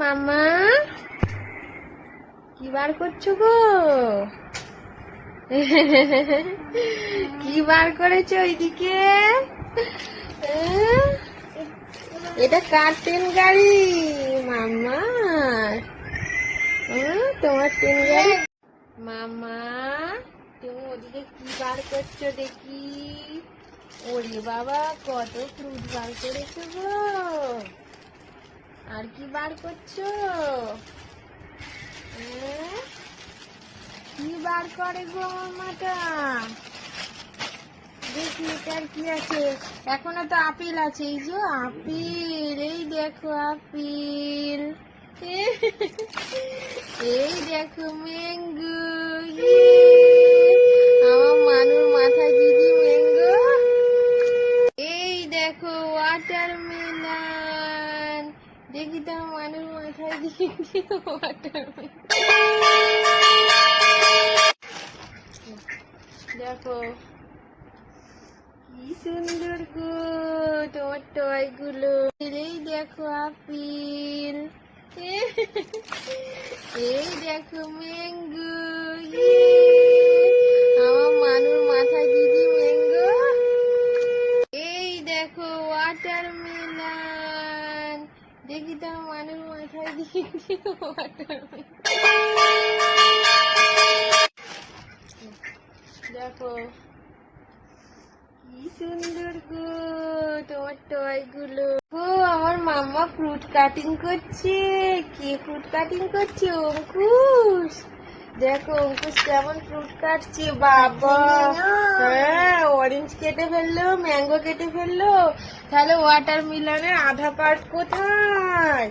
মামা কি বার করছো গো? কি বার করেছো ওইদিকে? এটা কার ট্রেন গাড়ি মামা? তোমার ট্রেন গাড়ি মামা। তুমি ওদিকে কি বার করছো দেখি? ওরে বাবা, কত ফ্রুট বার করেছো গো। আর কি বার করছো? কি বার করে গো আমার মাটা? দেখি এটার কি আছে। এখনো তো আপেল আছে, এই যে আপেল, এই দেখো আপেল, এই দেখো ম্যাঙ্গো। আমার মানুর মাথায় দিদি ম্যাঙ্গো। এই দেখো ওয়াটারমেলন, দেখি তো মানুষ মাথায় দিয়ে ওয়াটারমেলন। দেখো কি সুন্দর গো তোমার টয় গুলো। এই দেখো আপেল, এই দেখো ম্যাঙ্গো। আমার মানুষ মাথায় দিদি ম্যাঙ্গো। এই দেখো ওয়াটারমেলন, দেখি তো মানুষ মাথায় দিয়ে ওয়াটারমেলন। দেখো কি সুন্দর গো তোমার টয় গুলো। আমার মাম্মা ফ্রুট কাটিং করছে। কি ফ্রুট কাটিং করছে? অঙ্কুশ। দেখো অঙ্কুশ কেমন ফ্রুট কাটছে। বাবা, হ্যাঁ, অরেঞ্জ কেটে ফেললো, ম্যাঙ্গো কেটে ফেললো। তাহলে ওয়াটারমেলনের আধা পার্ট কোথায়?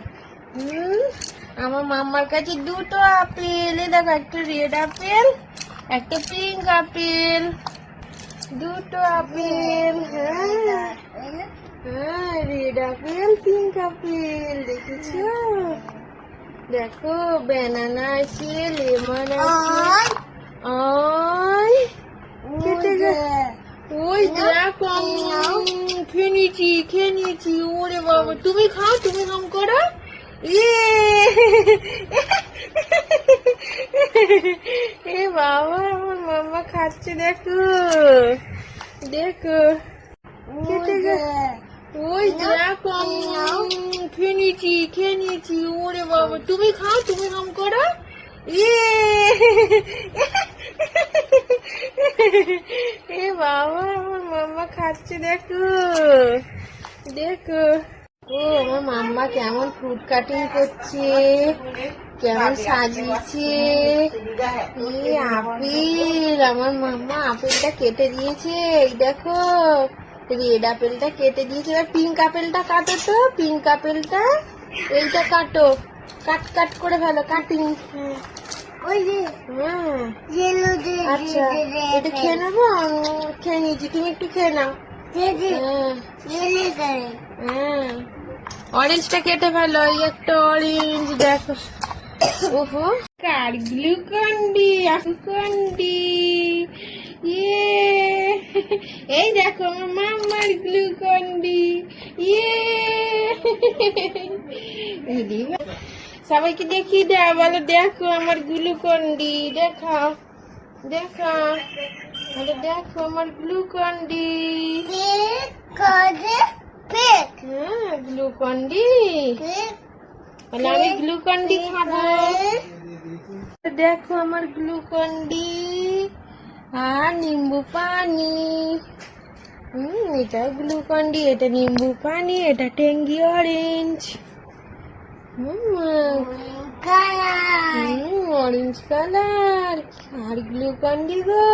আমার মাম্মার কাছে দুটো আপেল। দেখো, একটা রেড আপেল, একটা পিঙ্ক আপেল, দুটো আপেল। হ্যাঁ, রেড আপেল, পিঙ্ক আপেল, দেখেছো? দেখো ব্যানানা আছে, লেমন আছে। কেটে গেছে। ওই দেখো, খেয়ে নিয়েছি। ওরে বাবা, তুমি খাও, তুমি হাম করো। এ বাবা, আমার মাম্মা খাচ্ছে। দেখো দেখো, কেটে গেছে। ওই দেখো, খেয়ে নিয়েছি। ওরে বাবা, তুমি খাও, তুমি হাম করো। এ বাবা, আমার মাম্মা খাচ্ছে। দেখো দেখো, ও আমার মাম্মা কেমন ফ্রুট কাটিং করছে, কেমন সাজিয়েছে। আপেল, আমার মাম্মা আপেলটা কেটে দিয়েছে। এই দেখো, রেড আপেলটা কেটে দিয়েছে। এবার পিঙ্ক আপেলটা কাটো তো, পিঙ্ক আপেলটা এইটা কাটো, কাট করে ফেলো, কাটিং। আচ্ছা, এটা খেয়ে নেবো। খেয়ে নিয়েছি, তুমি একটু খেয়ে নাও। অরেঞ্জটা কেটে ফেলো, একটা অরেঞ্জ। দেখো, ওহো, কার গ্লুকন্ডি, এই দেখো আমার মাম্মার গ্লুকন্ডি। সবাইকে দেখিয়ে দেয়, বলো দেখো আমার গ্লুকন্ডি। দেখাও দেখাও, দেখো আমার গ্লুকন্ডি। গ্লুকন্ডি, আমি গ্লুকন্ডি খাবো। দেখো আমার গ্লুকন্ডি আর নিম্বু পানি। এটা গ্লুকন্ডি, এটা নিম্বু পানি, এটা টেঙ্গি অরেঞ্জ। Orange colour. আর গ্লুকন্ডি গো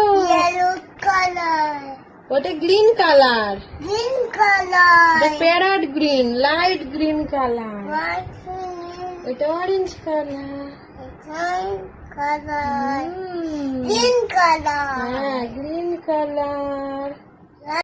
ওটা green colour, parrot green, light green colour. এটা অরেঞ্জ কালার, গ্রিন কালার।